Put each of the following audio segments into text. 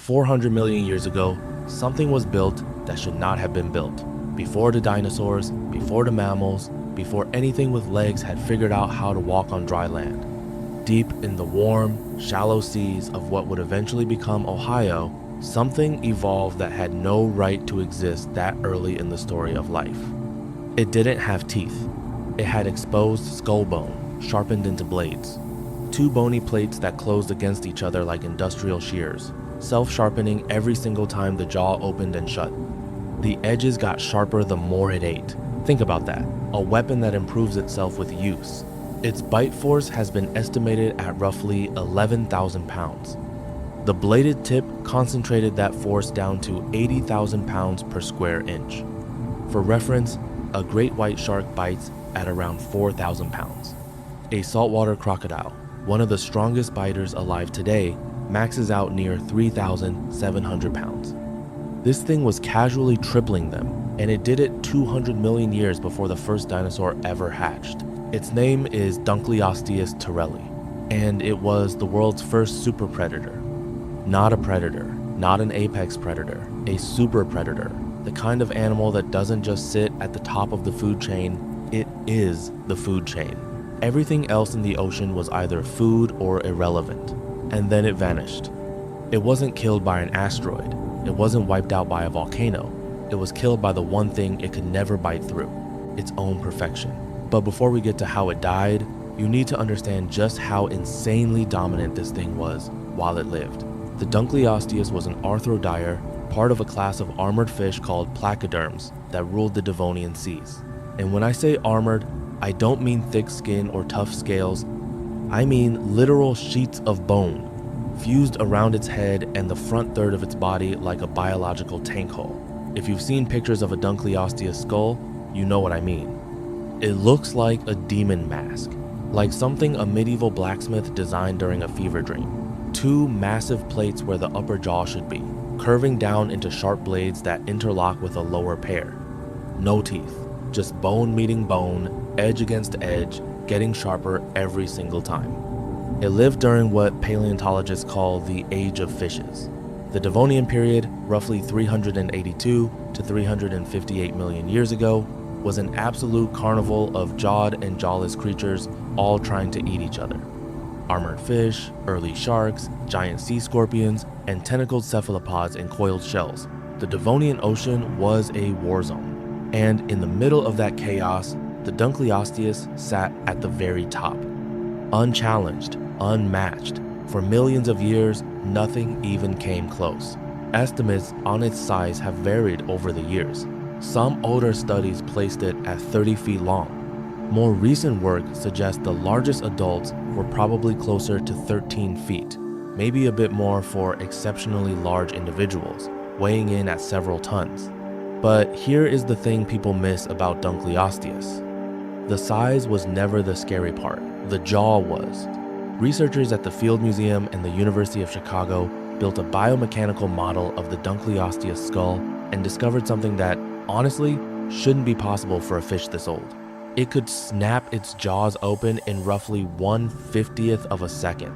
400 million years ago, something was built that should not have been built. Before the dinosaurs, before the mammals, before anything with legs had figured out how to walk on dry land. Deep in the warm, shallow seas of what would eventually become Ohio, something evolved that had no right to exist that early in the story of life. It didn't have teeth. It had exposed skull bone, sharpened into blades. Two bony plates that closed against each other like industrial shears, self-sharpening every single time the jaw opened and shut. The edges got sharper the more it ate. Think about that, a weapon that improves itself with use. Its bite force has been estimated at roughly 11,000 pounds. The bladed tip concentrated that force down to 80,000 pounds per square inch. For reference, a great white shark bites at around 4,000 pounds. A saltwater crocodile, one of the strongest biters alive today, maxes out near 3,700 pounds. This thing was casually tripling them, and it did it 200 million years before the first dinosaur ever hatched. Its name is Dunkleosteus terrelli, and it was the world's first super predator. Not a predator, not an apex predator, a super predator, the kind of animal that doesn't just sit at the top of the food chain, it is the food chain. Everything else in the ocean was either food or irrelevant, and then it vanished. It wasn't killed by an asteroid, it wasn't wiped out by a volcano, it was killed by the one thing it could never bite through, its own perfection. But before we get to how it died, you need to understand just how insanely dominant this thing was while it lived. The Dunkleosteus was an arthrodire, part of a class of armored fish called placoderms that ruled the Devonian seas. And when I say armored, I don't mean thick skin or tough scales, I mean literal sheets of bone, fused around its head and the front third of its body like a biological tank hull. If you've seen pictures of a Dunkleosteus skull, you know what I mean. It looks like a demon mask, like something a medieval blacksmith designed during a fever dream. Two massive plates where the upper jaw should be, curving down into sharp blades that interlock with a lower pair. No teeth, just bone meeting bone, edge against edge, getting sharper every single time. It lived during what paleontologists call the Age of Fishes. The Devonian period, roughly 382 to 358 million years ago, was an absolute carnival of jawed and jawless creatures all trying to eat each other. Armored fish, early sharks, giant sea scorpions, and tentacled cephalopods in coiled shells. The Devonian Ocean was a war zone. And in the middle of that chaos, the Dunkleosteus sat at the very top. Unchallenged, unmatched. For millions of years, nothing even came close. Estimates on its size have varied over the years. Some older studies placed it at 30 feet long. More recent work suggests the largest adults were probably closer to 13 feet, maybe a bit more for exceptionally large individuals, weighing in at several tons. But here is the thing people miss about Dunkleosteus. The size was never the scary part, the jaw was. Researchers at the Field Museum and the University of Chicago built a biomechanical model of the Dunkleosteus skull and discovered something that, honestly, shouldn't be possible for a fish this old. It could snap its jaws open in roughly 1/50th of a second.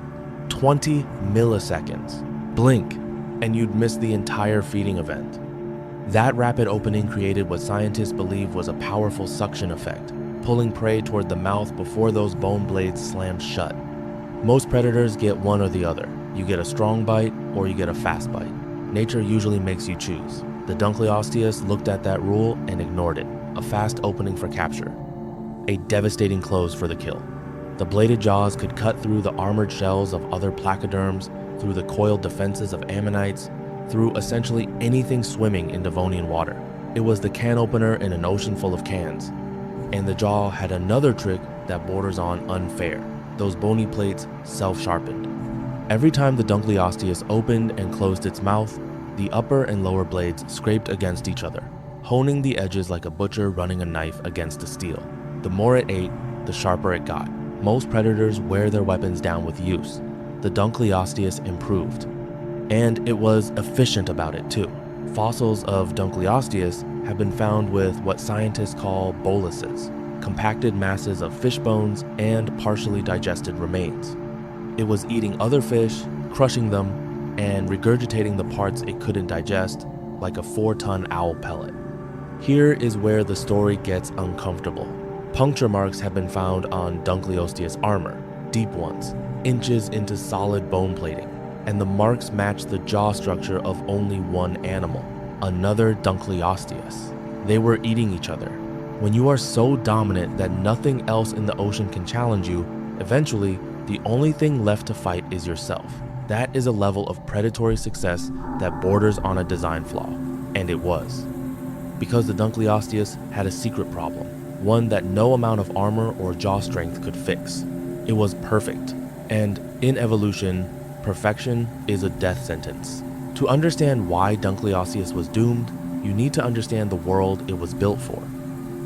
20 milliseconds. Blink, and you'd miss the entire feeding event. That rapid opening created what scientists believe was a powerful suction effect, pulling prey toward the mouth before those bone blades slammed shut. Most predators get one or the other. You get a strong bite or you get a fast bite. Nature usually makes you choose. The Dunkleosteus looked at that rule and ignored it, a fast opening for capture. A devastating close for the kill. The bladed jaws could cut through the armored shells of other placoderms, through the coiled defenses of ammonites, through essentially anything swimming in Devonian water. It was the can opener in an ocean full of cans. And the jaw had another trick that borders on unfair. Those bony plates self-sharpened. Every time the Dunkleosteus opened and closed its mouth, the upper and lower blades scraped against each other, honing the edges like a butcher running a knife against a steel. The more it ate, the sharper it got. Most predators wear their weapons down with use. The Dunkleosteus improved. And it was efficient about it too. Fossils of Dunkleosteus have been found with what scientists call boluses, compacted masses of fish bones and partially digested remains. It was eating other fish, crushing them, and regurgitating the parts it couldn't digest like a 4-ton owl pellet. Here is where the story gets uncomfortable. Puncture marks have been found on Dunkleosteus armor, deep ones, inches into solid bone plating, and the marks match the jaw structure of only one animal, another Dunkleosteus. They were eating each other. When you are so dominant that nothing else in the ocean can challenge you, eventually, the only thing left to fight is yourself. That is a level of predatory success that borders on a design flaw, and it was. Because the Dunkleosteus had a secret problem, one that no amount of armor or jaw strength could fix. It was perfect, and in evolution, perfection is a death sentence. To understand why Dunkleosteus was doomed, you need to understand the world it was built for.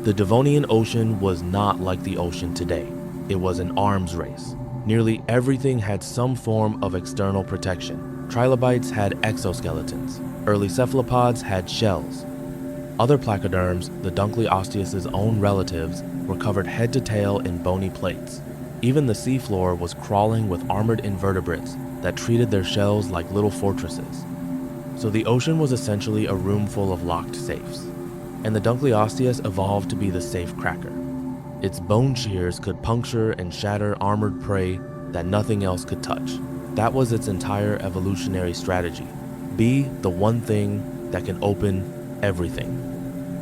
The Devonian Ocean was not like the ocean today. It was an arms race. Nearly everything had some form of external protection. Trilobites had exoskeletons. Early cephalopods had shells. Other placoderms, the Dunkleosteus' own relatives, were covered head to tail in bony plates. Even the seafloor was crawling with armored invertebrates that treated their shells like little fortresses. So the ocean was essentially a room full of locked safes. And the Dunkleosteus evolved to be the safe cracker. Its bone shears could puncture and shatter armored prey that nothing else could touch. That was its entire evolutionary strategy. Be the one thing that can open everything.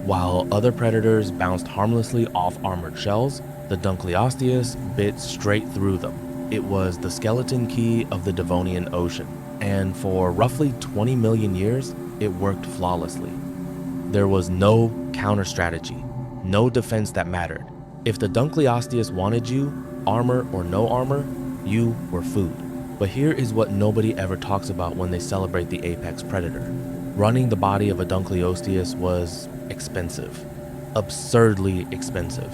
While other predators bounced harmlessly off armored shells, the Dunkleosteus bit straight through them. It was the skeleton key of the Devonian Ocean, and for roughly 20 million years, it worked flawlessly. There was no counter strategy, no defense that mattered. If the Dunkleosteus wanted you, armor or no armor, you were food. But here is what nobody ever talks about when they celebrate the apex predator. Running the body of a Dunkleosteus was expensive, absurdly expensive.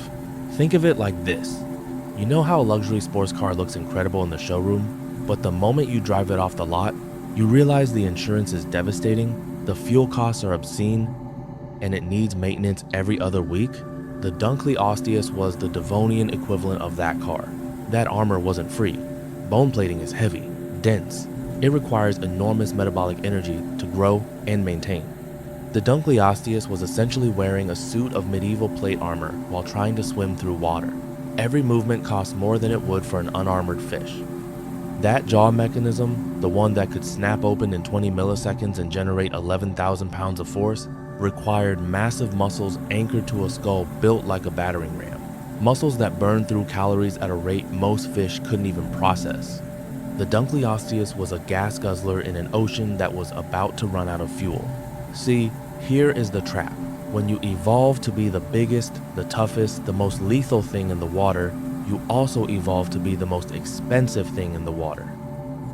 Think of it like this. You know how a luxury sports car looks incredible in the showroom, but the moment you drive it off the lot, you realize the insurance is devastating, the fuel costs are obscene, and it needs maintenance every other week? The Dunkleosteus was the Devonian equivalent of that car. That armor wasn't free. Bone plating is heavy, dense. It requires enormous metabolic energy to grow and maintain. The Dunkleosteus was essentially wearing a suit of medieval plate armor while trying to swim through water. Every movement cost more than it would for an unarmored fish. That jaw mechanism, the one that could snap open in 20 milliseconds and generate 11,000 pounds of force, required massive muscles anchored to a skull built like a battering ram. Muscles that burned through calories at a rate most fish couldn't even process. The Dunkleosteus was a gas guzzler in an ocean that was about to run out of fuel. See, here is the trap. When you evolve to be the biggest, the toughest, the most lethal thing in the water, you also evolve to be the most expensive thing in the water.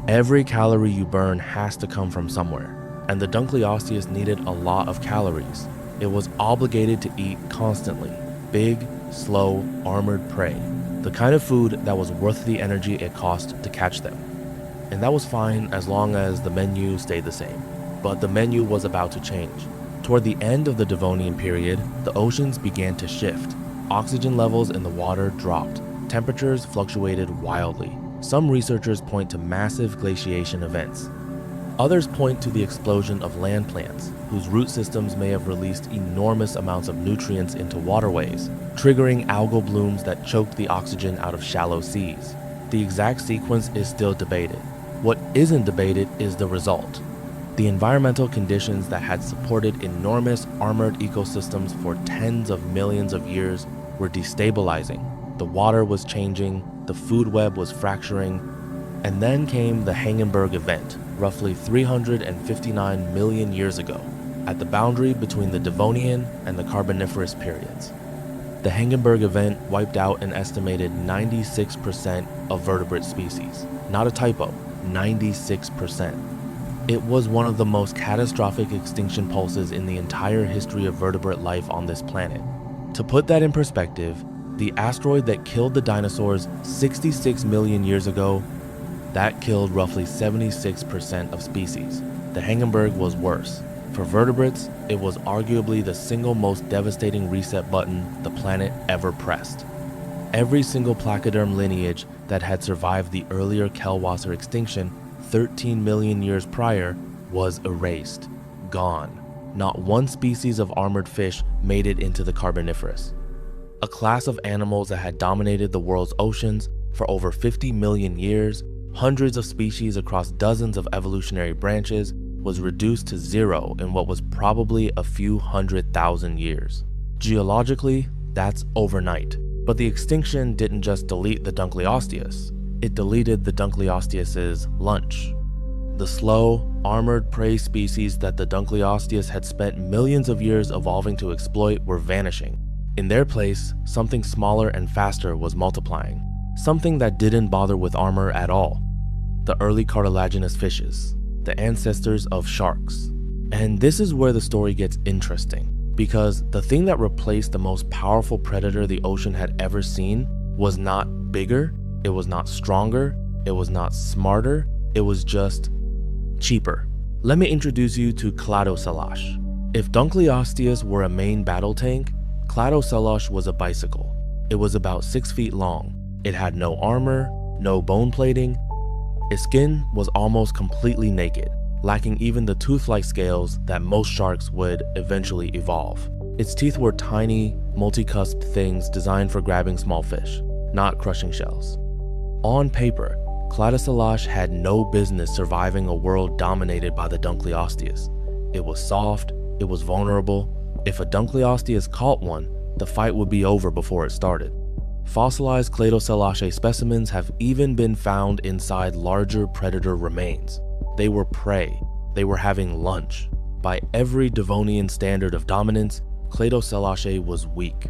Every calorie you burn has to come from somewhere. And the Dunkleosteus needed a lot of calories. It was obligated to eat constantly, big, slow, armored prey, the kind of food that was worth the energy it cost to catch them. And that was fine as long as the menu stayed the same. But the menu was about to change. Toward the end of the Devonian period, the oceans began to shift. Oxygen levels in the water dropped. Temperatures fluctuated wildly. Some researchers point to massive glaciation events. Others point to the explosion of land plants, whose root systems may have released enormous amounts of nutrients into waterways, triggering algal blooms that choked the oxygen out of shallow seas. The exact sequence is still debated. What isn't debated is the result. The environmental conditions that had supported enormous armored ecosystems for tens of millions of years were destabilizing. The water was changing, the food web was fracturing, and then came the Hangenberg event, roughly 359 million years ago, at the boundary between the Devonian and the Carboniferous periods. The Hangenberg event wiped out an estimated 96% of vertebrate species. Not a typo, 96%. It was one of the most catastrophic extinction pulses in the entire history of vertebrate life on this planet. To put that in perspective, the asteroid that killed the dinosaurs 66 million years ago, that killed roughly 76% of species. The Hangenberg was worse. For vertebrates, it was arguably the single most devastating reset button the planet ever pressed. Every single placoderm lineage that had survived the earlier Kellwasser extinction 13 million years prior, was erased, gone. Not one species of armored fish made it into the Carboniferous. A class of animals that had dominated the world's oceans for over 50 million years, hundreds of species across dozens of evolutionary branches, was reduced to zero in what was probably a few 100,000 years. Geologically, that's overnight. But the extinction didn't just delete the Dunkleosteus, it deleted the Dunkleosteus's lunch. The slow, armored prey species that the Dunkleosteus had spent millions of years evolving to exploit were vanishing. In their place, something smaller and faster was multiplying, something that didn't bother with armor at all. The early cartilaginous fishes, the ancestors of sharks. And this is where the story gets interesting, because the thing that replaced the most powerful predator the ocean had ever seen was not bigger, it was not stronger, it was not smarter, it was just cheaper. Let me introduce you to Cladoselache. If Dunkleosteus were a main battle tank, Cladoselache was a bicycle. It was about 6 feet long. It had no armor, no bone plating. Its skin was almost completely naked, lacking even the tooth-like scales that most sharks would eventually evolve. Its teeth were tiny, multi-cusped things designed for grabbing small fish, not crushing shells. On paper, Cladoselache had no business surviving a world dominated by the Dunkleosteus. It was soft, it was vulnerable. If a Dunkleosteus caught one, the fight would be over before it started. Fossilized Cladoselache specimens have even been found inside larger predator remains. They were prey. They were having lunch. By every Devonian standard of dominance, Cladoselache was weak.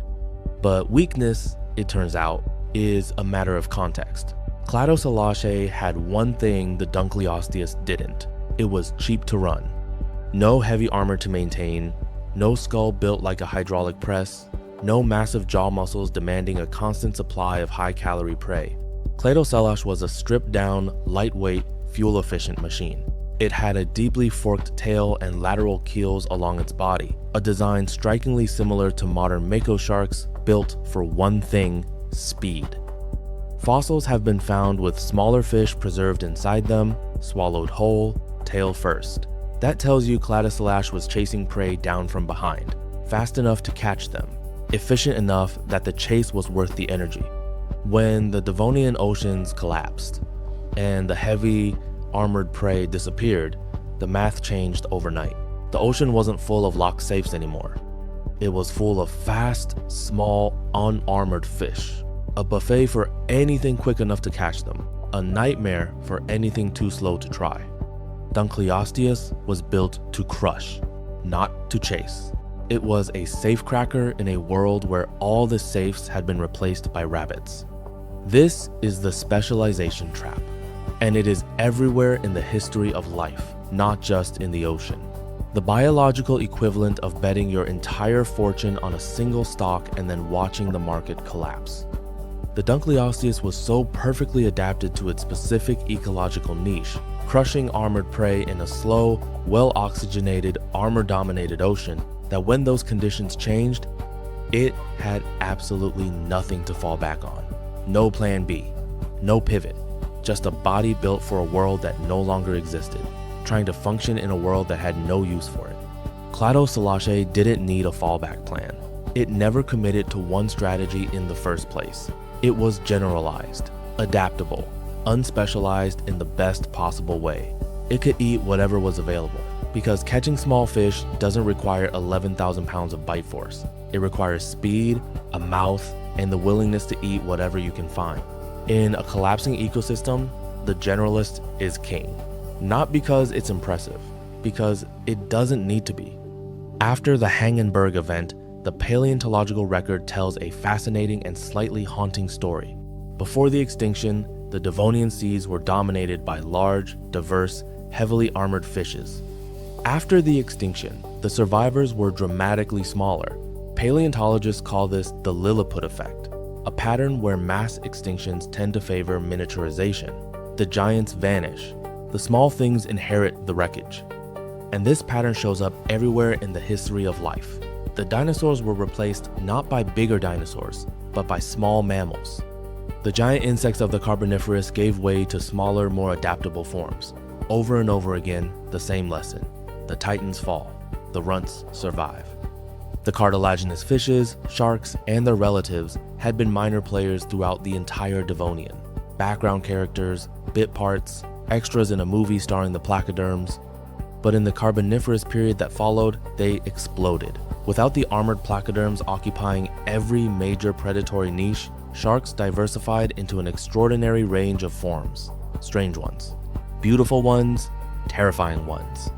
But weakness, it turns out, is a matter of context. Cladoselache had one thing the Dunkleosteus didn't. It was cheap to run. No heavy armor to maintain, no skull built like a hydraulic press, no massive jaw muscles demanding a constant supply of high-calorie prey. Cladoselache was a stripped-down, lightweight, fuel-efficient machine. It had a deeply forked tail and lateral keels along its body, a design strikingly similar to modern mako sharks built for one thing: speed. Fossils have been found with smaller fish preserved inside them, swallowed whole, tail first. That tells you Cladoselache was chasing prey down from behind, fast enough to catch them, efficient enough that the chase was worth the energy. When the Devonian oceans collapsed, and the heavy, armored prey disappeared, the math changed overnight. The ocean wasn't full of locked safes anymore. It was full of fast, small, unarmored fish. A buffet for anything quick enough to catch them. A nightmare for anything too slow to try. Dunkleosteus was built to crush, not to chase. It was a safecracker in a world where all the safes had been replaced by rabbits. This is the specialization trap, and it is everywhere in the history of life, not just in the ocean. The biological equivalent of betting your entire fortune on a single stock and then watching the market collapse. The Dunkleosteus was so perfectly adapted to its specific ecological niche, crushing armored prey in a slow, well-oxygenated, armor-dominated ocean, that when those conditions changed, it had absolutely nothing to fall back on. No plan B, no pivot, just a body built for a world that no longer existed, trying to function in a world that had no use for it. Cladoselache didn't need a fallback plan. It never committed to one strategy in the first place. It was generalized, adaptable, unspecialized in the best possible way. It could eat whatever was available, because catching small fish doesn't require 11,000 pounds of bite force. It requires speed, a mouth, and the willingness to eat whatever you can find. In a collapsing ecosystem, the generalist is king. Not because it's impressive, because it doesn't need to be. After the Hangenberg event, the paleontological record tells a fascinating and slightly haunting story. Before the extinction, the Devonian seas were dominated by large, diverse, heavily armored fishes. After the extinction, the survivors were dramatically smaller. Paleontologists call this the Lilliput effect, a pattern where mass extinctions tend to favor miniaturization. The giants vanish, the small things inherit the wreckage. And this pattern shows up everywhere in the history of life. The dinosaurs were replaced not by bigger dinosaurs, but by small mammals. The giant insects of the Carboniferous gave way to smaller, more adaptable forms. Over and over again, the same lesson. The titans fall, the runts survive. The cartilaginous fishes, sharks, and their relatives had been minor players throughout the entire Devonian. Background characters, bit parts, extras in a movie starring the placoderms. But in the Carboniferous period that followed, they exploded. Without the armored placoderms occupying every major predatory niche, sharks diversified into an extraordinary range of forms. Strange ones, beautiful ones, terrifying ones.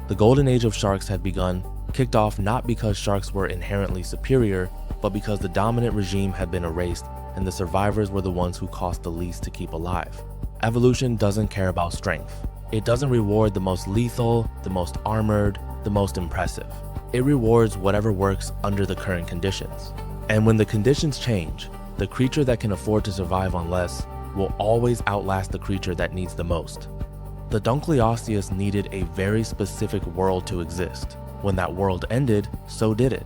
The golden age of sharks had begun, kicked off not because sharks were inherently superior, but because the dominant regime had been erased and the survivors were the ones who cost the least to keep alive. Evolution doesn't care about strength. It doesn't reward the most lethal, the most armored, the most impressive. It rewards whatever works under the current conditions. And when the conditions change, the creature that can afford to survive on less will always outlast the creature that needs the most. The Dunkleosteus needed a very specific world to exist. When that world ended, so did it.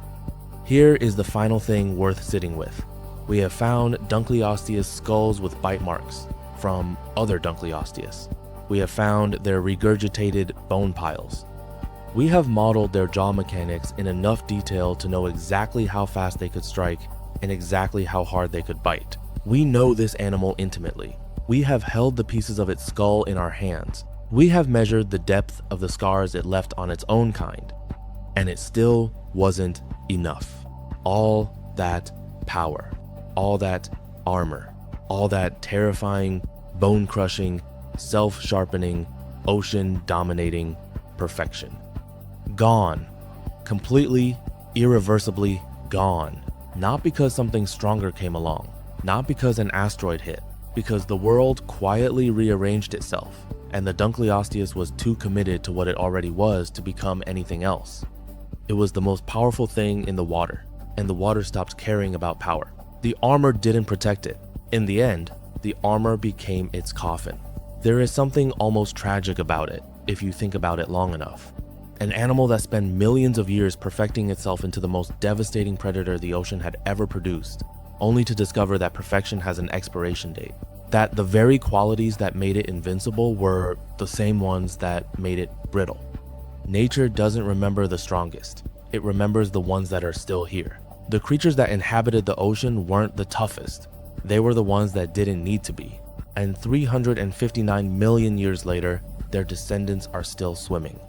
Here is the final thing worth sitting with. We have found Dunkleosteus skulls with bite marks from other Dunkleosteus. We have found their regurgitated bone piles. We have modeled their jaw mechanics in enough detail to know exactly how fast they could strike and exactly how hard they could bite. We know this animal intimately. We have held the pieces of its skull in our hands. We have measured the depth of the scars it left on its own kind, and it still wasn't enough. All that power, all that armor, all that terrifying, bone-crushing, self-sharpening, ocean-dominating perfection. Gone. Completely, irreversibly gone. Not because something stronger came along, not because an asteroid hit, because the world quietly rearranged itself, and the Dunkleosteus was too committed to what it already was to become anything else. It was the most powerful thing in the water, and the water stopped caring about power. The armor didn't protect it. In the end, the armor became its coffin. There is something almost tragic about it, if you think about it long enough. An animal that spent millions of years perfecting itself into the most devastating predator the ocean had ever produced, only to discover that perfection has an expiration date. That the very qualities that made it invincible were the same ones that made it brittle. Nature doesn't remember the strongest. It remembers the ones that are still here. The creatures that inhabited the ocean weren't the toughest. They were the ones that didn't need to be. And 359 million years later, their descendants are still swimming.